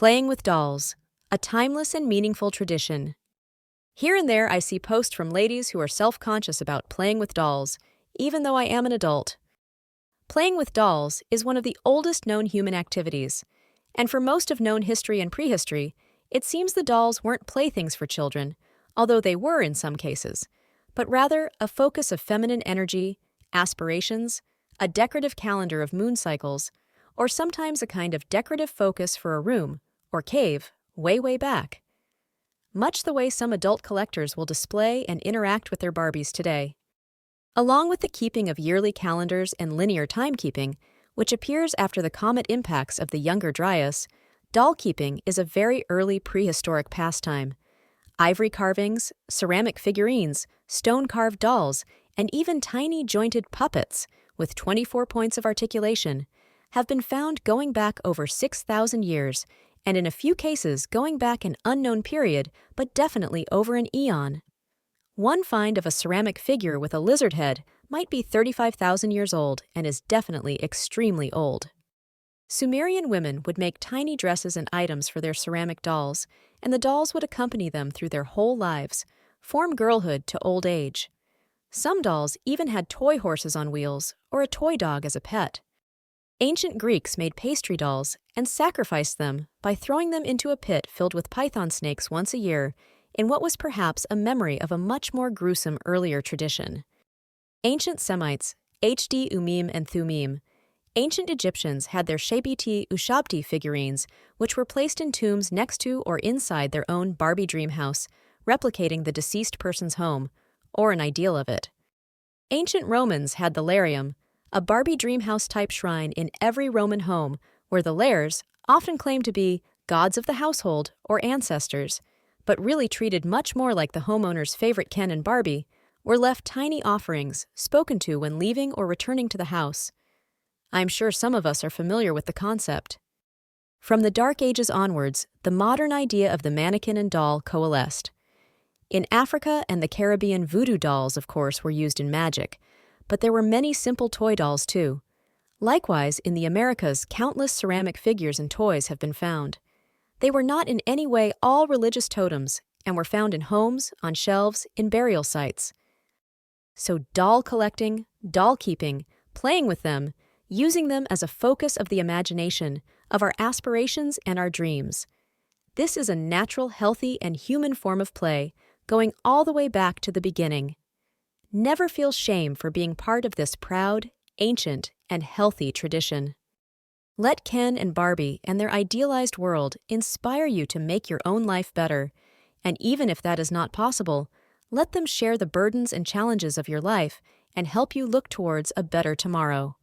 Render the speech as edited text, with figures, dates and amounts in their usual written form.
Playing with dolls, a timeless and meaningful tradition. Here and there I see posts from ladies who are self-conscious about playing with dolls, even though I am an adult. Playing with dolls is one of the oldest known human activities, and for most of known history and prehistory, it seems the dolls weren't playthings for children, although they were in some cases, but rather a focus of feminine energy, aspirations, a decorative calendar of moon cycles, or sometimes a kind of decorative focus for a room or cave way back. Much the way some adult collectors will display and interact with their Barbies today. Along with the keeping of yearly calendars and linear timekeeping, which appears after the comet impacts of the Younger Dryas, dollkeeping is a very early prehistoric pastime. Ivory carvings, ceramic figurines, stone-carved dolls, and even tiny jointed puppets with 24 points of articulation have been found going back over 6,000 years, and in a few cases going back an unknown period, but definitely over an aeon. One find of a ceramic figure with a lizard head might be 35,000 years old and is definitely extremely old. Sumerian women would make tiny dresses and items for their ceramic dolls, and the dolls would accompany them through their whole lives, from girlhood to old age. Some dolls even had toy horses on wheels or a toy dog as a pet. Ancient Greeks made pastry dolls and sacrificed them by throwing them into a pit filled with python snakes once a year in what was perhaps a memory of a much more gruesome earlier tradition. Ancient Semites, HD Umim and Thumim. Ancient Egyptians had their Shebiti Ushabti figurines, which were placed in tombs next to or inside their own Barbie dream house, replicating the deceased person's home, or an ideal of it. Ancient Romans had the Larium, a Barbie dream house-type shrine in every Roman home, where the lares, often claimed to be gods of the household or ancestors, but really treated much more like the homeowner's favorite Ken and Barbie, were left tiny offerings spoken to when leaving or returning to the house. I'm sure some of us are familiar with the concept. From the Dark Ages onwards, the modern idea of the mannequin and doll coalesced. In Africa and the Caribbean, voodoo dolls, of course, were used in magic, but there were many simple toy dolls too. Likewise, in the Americas, countless ceramic figures and toys have been found. They were not in any way all religious totems and were found in homes, on shelves, in burial sites. So doll collecting, doll keeping, playing with them, using them as a focus of the imagination, of our aspirations and our dreams. This is a natural, healthy, and human form of play, going all the way back to the beginning. Never feel shame for being part of this proud, ancient, and healthy tradition. Let Ken and Barbie and their idealized world inspire you to make your own life better, and even if that is not possible, let them share the burdens and challenges of your life and help you look towards a better tomorrow.